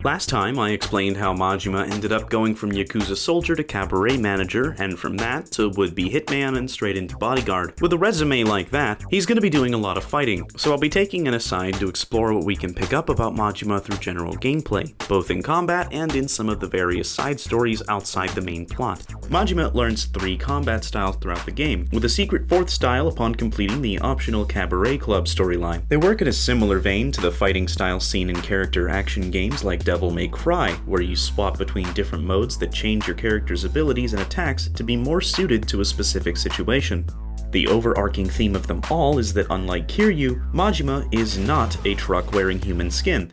Last time, I explained how Majima ended up going from Yakuza soldier to Cabaret manager, and from that to would-be hitman and straight into bodyguard. With a resume like that, he's going to be doing a lot of fighting, so I'll be taking an aside to explore what we can pick up about Majima through general gameplay, both in combat and in some of the various side stories outside the main plot. Majima learns 3 combat styles throughout the game, with a secret 4th style upon completing the optional Cabaret Club storyline. They work in a similar vein to the fighting style seen in character action games like Devil May Cry, where you swap between different modes that change your character's abilities and attacks to be more suited to a specific situation. The overarching theme of them all is that unlike Kiryu, Majima is not a truck wearing human skin.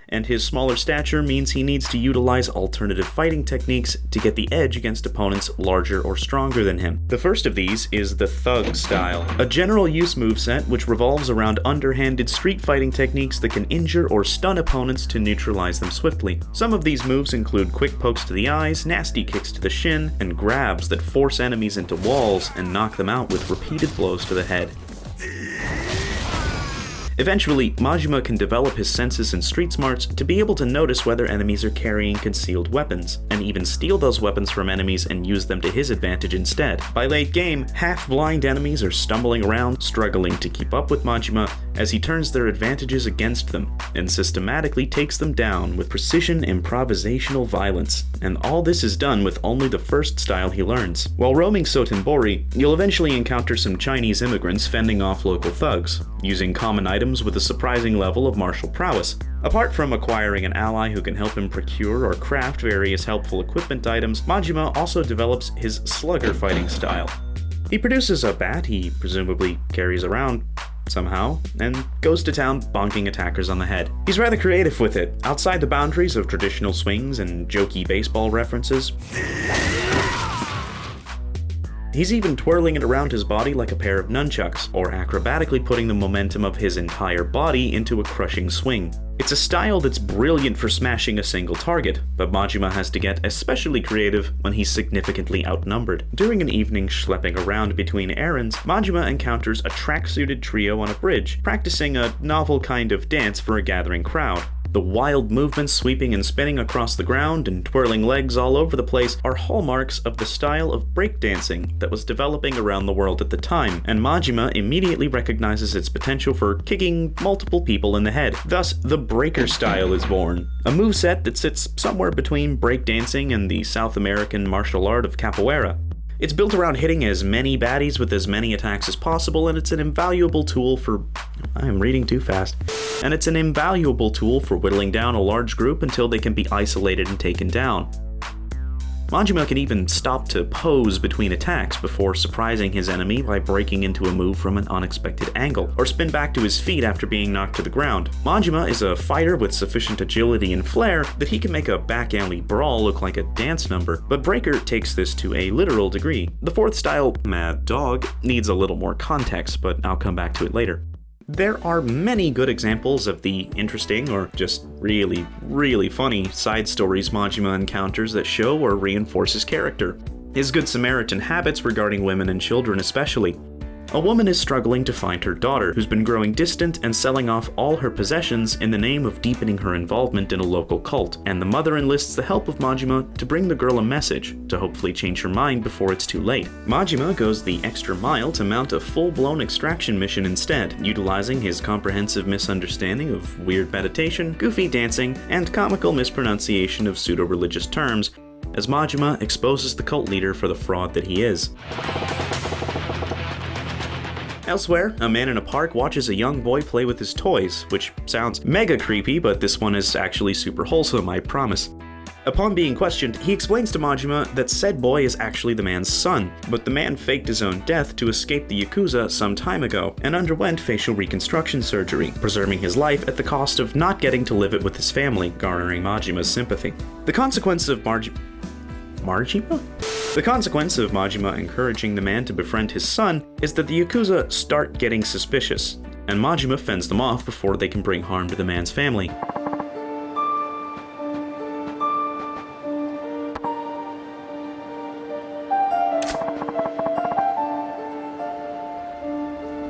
And his smaller stature means he needs to utilize alternative fighting techniques to get the edge against opponents larger or stronger than him. The first of these is the Thug style, a general use moveset which revolves around underhanded street fighting techniques that can injure or stun opponents to neutralize them swiftly. Some of these moves include quick pokes to the eyes, nasty kicks to the shin, and grabs that force enemies into walls and knock them out with repeated blows to the head. Eventually, Majima can develop his senses and street smarts to be able to notice whether enemies are carrying concealed weapons, and even steal those weapons from enemies and use them to his advantage instead. By late game, half-blind enemies are stumbling around, struggling to keep up with Majima as he turns their advantages against them, and systematically takes them down with precision improvisational violence. And all this is done with only the first style he learns. While roaming Sotenbori, you'll eventually encounter some Chinese immigrants fending off local thugs, using common items with a surprising level of martial prowess. Apart from acquiring an ally who can help him procure or craft various helpful equipment items, Majima also develops his Slugger fighting style. He produces a bat he presumably carries around somehow, and goes to town bonking attackers on the head. He's rather creative with it, outside the boundaries of traditional swings and jokey baseball references. He's even twirling it around his body like a pair of nunchucks, or acrobatically putting the momentum of his entire body into a crushing swing. It's a style that's brilliant for smashing a single target, but Majima has to get especially creative when he's significantly outnumbered. During an evening schlepping around between errands, Majima encounters a track-suited trio on a bridge, practicing a novel kind of dance for a gathering crowd. The wild movements sweeping and spinning across the ground and twirling legs all over the place are hallmarks of the style of breakdancing that was developing around the world at the time, and Majima immediately recognizes its potential for kicking multiple people in the head. Thus, the breaker style is born, a moveset that sits somewhere between breakdancing and the South American martial art of capoeira. It's built around hitting as many baddies with as many attacks as possible, and it's an invaluable tool for... I'm reading too fast. And it's an invaluable tool for whittling down a large group until they can be isolated and taken down. Majima can even stop to pose between attacks before surprising his enemy by breaking into a move from an unexpected angle, or spin back to his feet after being knocked to the ground. Majima is a fighter with sufficient agility and flair that he can make a back alley brawl look like a dance number, but Breaker takes this to a literal degree. The 4th style, Mad Dog, needs a little more context, but I'll come back to it later. There are many good examples of the interesting, or just really, really funny side stories Majima encounters that show or reinforce his character. His Good Samaritan habits regarding women and children especially. A woman is struggling to find her daughter, who's been growing distant and selling off all her possessions in the name of deepening her involvement in a local cult, and the mother enlists the help of Majima to bring the girl a message, to hopefully change her mind before it's too late. Majima goes the extra mile to mount a full-blown extraction mission instead, utilizing his comprehensive misunderstanding of weird meditation, goofy dancing, and comical mispronunciation of pseudo-religious terms, as Majima exposes the cult leader for the fraud that he is. Elsewhere, a man in a park watches a young boy play with his toys, which sounds mega creepy, but this one is actually super wholesome, I promise. Upon being questioned, he explains to Majima that said boy is actually the man's son, but the man faked his own death to escape the Yakuza some time ago, and underwent facial reconstruction surgery, preserving his life at the cost of not getting to live it with his family, garnering Majima's sympathy. The consequence of Majima? The consequence of Majima encouraging the man to befriend his son is that the Yakuza start getting suspicious, and Majima fends them off before they can bring harm to the man's family.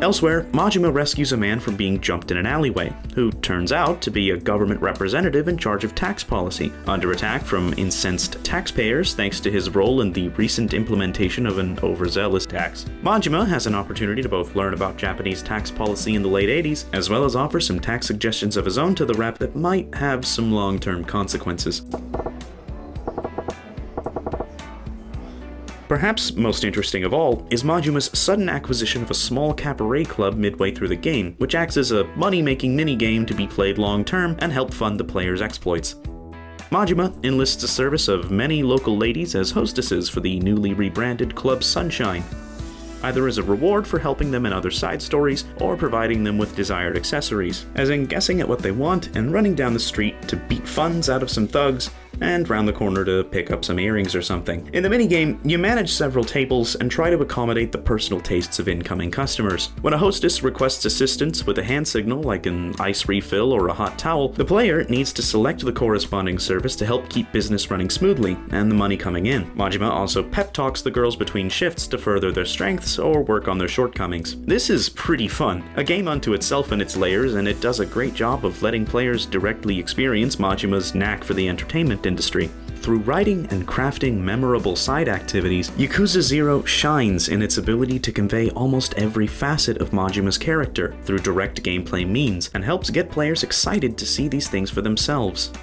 Elsewhere, Majima rescues a man from being jumped in an alleyway, who turns out to be a government representative in charge of tax policy, under attack from incensed taxpayers thanks to his role in the recent implementation of an overzealous tax. Majima has an opportunity to both learn about Japanese tax policy in the late 80s, as well as offer some tax suggestions of his own to the rep that might have some long-term consequences. Perhaps most interesting of all is Majima's sudden acquisition of a small cabaret club midway through the game, which acts as a money-making minigame to be played long-term and help fund the player's exploits. Majima enlists the service of many local ladies as hostesses for the newly rebranded Club Sunshine, either as a reward for helping them in other side stories or providing them with desired accessories, as in guessing at what they want and running down the street to beat funds out of some thugs and round the corner to pick up some earrings or something. In the minigame, you manage several tables and try to accommodate the personal tastes of incoming customers. When a hostess requests assistance with a hand signal like an ice refill or a hot towel, the player needs to select the corresponding service to help keep business running smoothly and the money coming in. Majima also pep talks the girls between shifts to further their strengths or work on their shortcomings. This is pretty fun, a game unto itself in its layers, and it does a great job of letting players directly experience Majima's knack for the entertainment industry. Through writing and crafting memorable side activities, Yakuza 0 shines in its ability to convey almost every facet of Majima's character through direct gameplay means, and helps get players excited to see these things for themselves.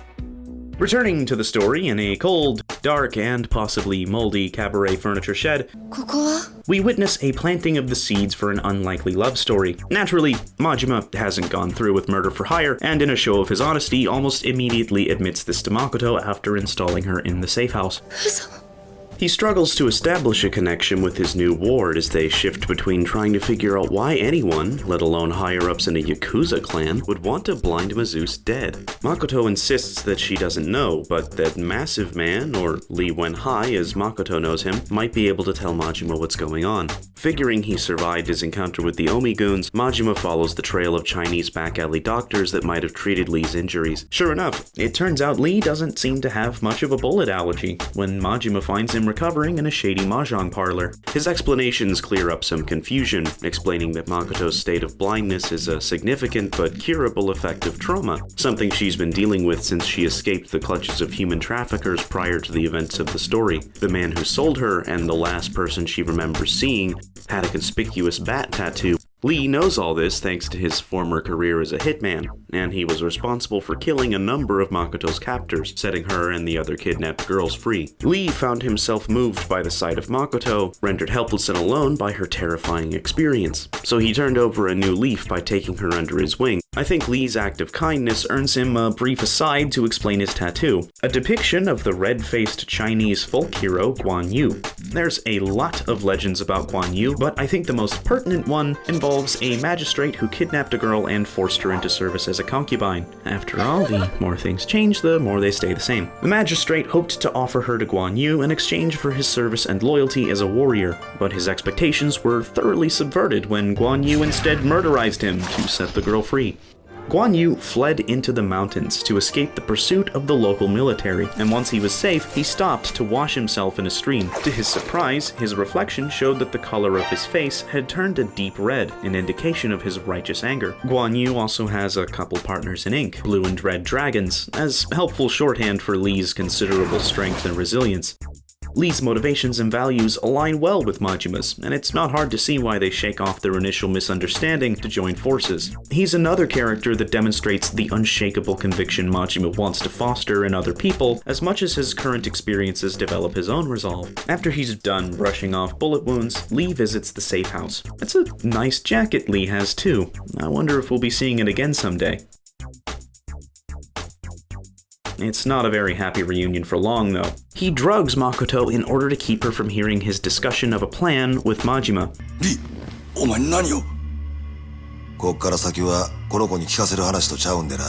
Returning to the story in a cold, dark, and possibly moldy cabaret furniture shed, we witness a planting of the seeds for an unlikely love story. Naturally, Majima hasn't gone through with murder for hire, and in a show of his honesty, almost immediately admits this to Makoto after installing her in the safe house. He struggles to establish a connection with his new ward as they shift between trying to figure out why anyone, let alone higher-ups in a Yakuza clan, would want to blind Mazus dead. Makoto insists that she doesn't know, but that Massive Man, or Lee Wenhai as Makoto knows him, might be able to tell Majima what's going on. Figuring he survived his encounter with the Omi-goons, Majima follows the trail of Chinese back-alley doctors that might have treated Lee's injuries. Sure enough, it turns out Lee doesn't seem to have much of a bullet allergy when Majima finds him recovering in a shady mahjong parlor. His explanations clear up some confusion, explaining that Makoto's state of blindness is a significant but curable effect of trauma, something she's been dealing with since she escaped the clutches of human traffickers prior to the events of the story. The man who sold her, and the last person she remembers seeing, had a conspicuous bat tattoo. Lee knows all this thanks to his former career as a hitman, and he was responsible for killing a number of Makoto's captors, setting her and the other kidnapped girls free. Lee found himself moved by the sight of Makoto, rendered helpless and alone by her terrifying experience, so he turned over a new leaf by taking her under his wing. I think Lee's act of kindness earns him a brief aside to explain his tattoo, a depiction of the red-faced Chinese folk hero Guan Yu. There's a lot of legends about Guan Yu, but I think the most pertinent one involves a magistrate who kidnapped a girl and forced her into service as a concubine. After all, the more things change, the more they stay the same. The magistrate hoped to offer her to Guan Yu in exchange for his service and loyalty as a warrior, but his expectations were thoroughly subverted when Guan Yu instead murderized him to set the girl free. Guan Yu fled into the mountains to escape the pursuit of the local military, and once he was safe, he stopped to wash himself in a stream. To his surprise, his reflection showed that the color of his face had turned a deep red, an indication of his righteous anger. Guan Yu also has a couple partners in ink, blue and red dragons, as helpful shorthand for Lee's considerable strength and resilience. Lee's motivations and values align well with Majima's, and it's not hard to see why they shake off their initial misunderstanding to join forces. He's another character that demonstrates the unshakable conviction Majima wants to foster in other people, as much as his current experiences develop his own resolve. After he's done brushing off bullet wounds, Lee visits the safe house. It's a nice jacket Lee has too. I wonder if we'll be seeing it again someday. It's not a very happy reunion for long, though. He drugs Makoto in order to keep her from hearing his discussion of a plan with Majima. Lee, お前何を? こっから先はこの子に聞かせる話とちゃうんでな。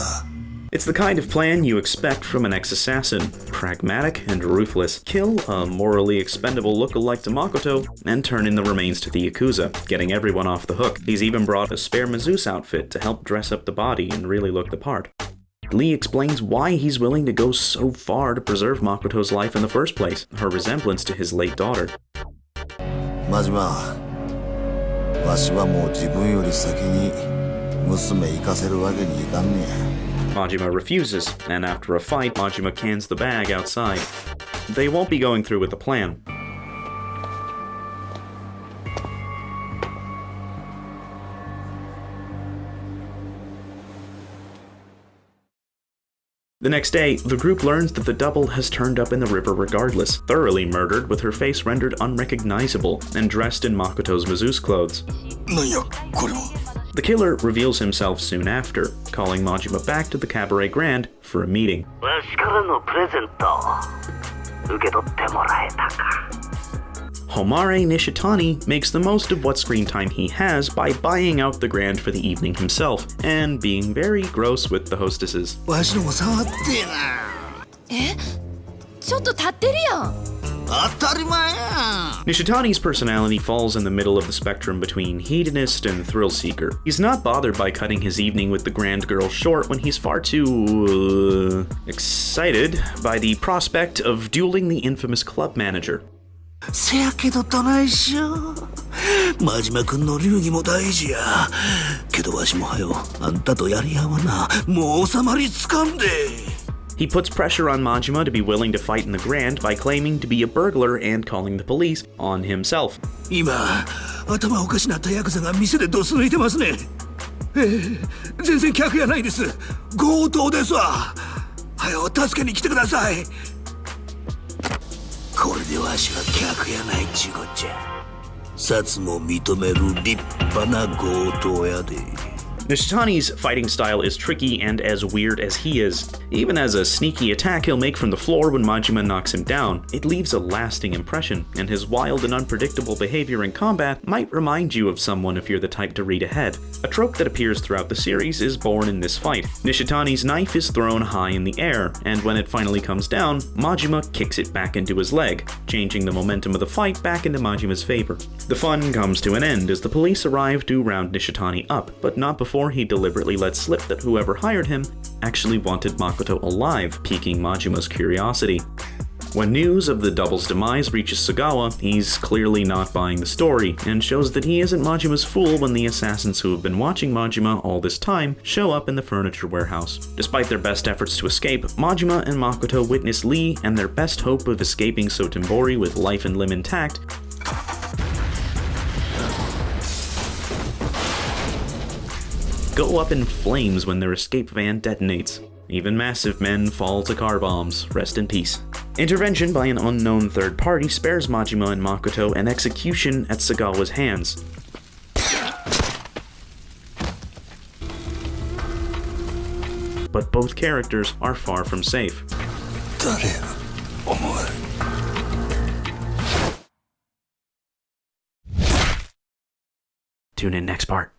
It's the kind of plan you expect from an ex-assassin. Pragmatic and ruthless. Kill a morally expendable look-alike to Makoto, and turn in the remains to the Yakuza, getting everyone off the hook. He's even brought a spare Mazus outfit to help dress up the body and really look the part. Lee explains why he's willing to go so far to preserve Makoto's life in the first place, her resemblance to his late daughter. Majima, わしはもう自分より先に娘行かせるわけにいかんねや。 Majima refuses, and after a fight, Majima cans the bag outside. They won't be going through with the plan. The next day, the group learns that the double has turned up in the river regardless, thoroughly murdered with her face rendered unrecognizable and dressed in Makoto's masseuse clothes. なんやこれは。 The killer reveals himself soon after, calling Majima back to the Cabaret Grand for a meeting. Homare Nishitani makes the most of what screen time he has by buying out the Grand for the evening himself, and being very gross with the hostesses. わしのも触ってえな。え？ちょっと立ってるやん。当たり前やん。 Nishitani's personality falls in the middle of the spectrum between hedonist and thrill seeker. He's not bothered by cutting his evening with the grand girl short when he's far too excited by the prospect of dueling the infamous club manager. せやけどどないしよう。真島君の流儀も大事や。けどわしもはよ、あんたとやり合わな。もう収まりつかんで。 He puts pressure on Majima to be willing to fight in the Grand by claiming to be a burglar and calling the police on himself. 今、頭おかしなったヤクザが店でドス抜いてますね。全然客やないです。強盗ですわ。はよ助けに来てください。これでわしは客やないちゅうこっちゃ。殺も認める立派な強盗やで。 Nishitani's fighting style is tricky and as weird as he is. Even as a sneaky attack he'll make from the floor when Majima knocks him down, it leaves a lasting impression, and his wild and unpredictable behavior in combat might remind you of someone if you're the type to read ahead. A trope that appears throughout the series is born in this fight. Nishitani's knife is thrown high in the air, and when it finally comes down, Majima kicks it back into his leg, changing the momentum of the fight back into Majima's favor. The fun comes to an end as the police arrive to round Nishitani up, but not before he deliberately let slip that whoever hired him actually wanted Makoto alive, piquing Majima's curiosity. When news of the double's demise reaches Sagawa, he's clearly not buying the story, and shows that he isn't Majima's fool when the assassins who have been watching Majima all this time show up in the furniture warehouse. Despite their best efforts to escape, Majima and Makoto witness Lee and their best hope of escaping Sotenbori with life and limb intact go up in flames when their escape van detonates. Even massive men fall to car bombs. Rest in peace. Intervention by an unknown third party spares Majima and Makoto an execution at Sagawa's hands. But both characters are far from safe. Tune in next part.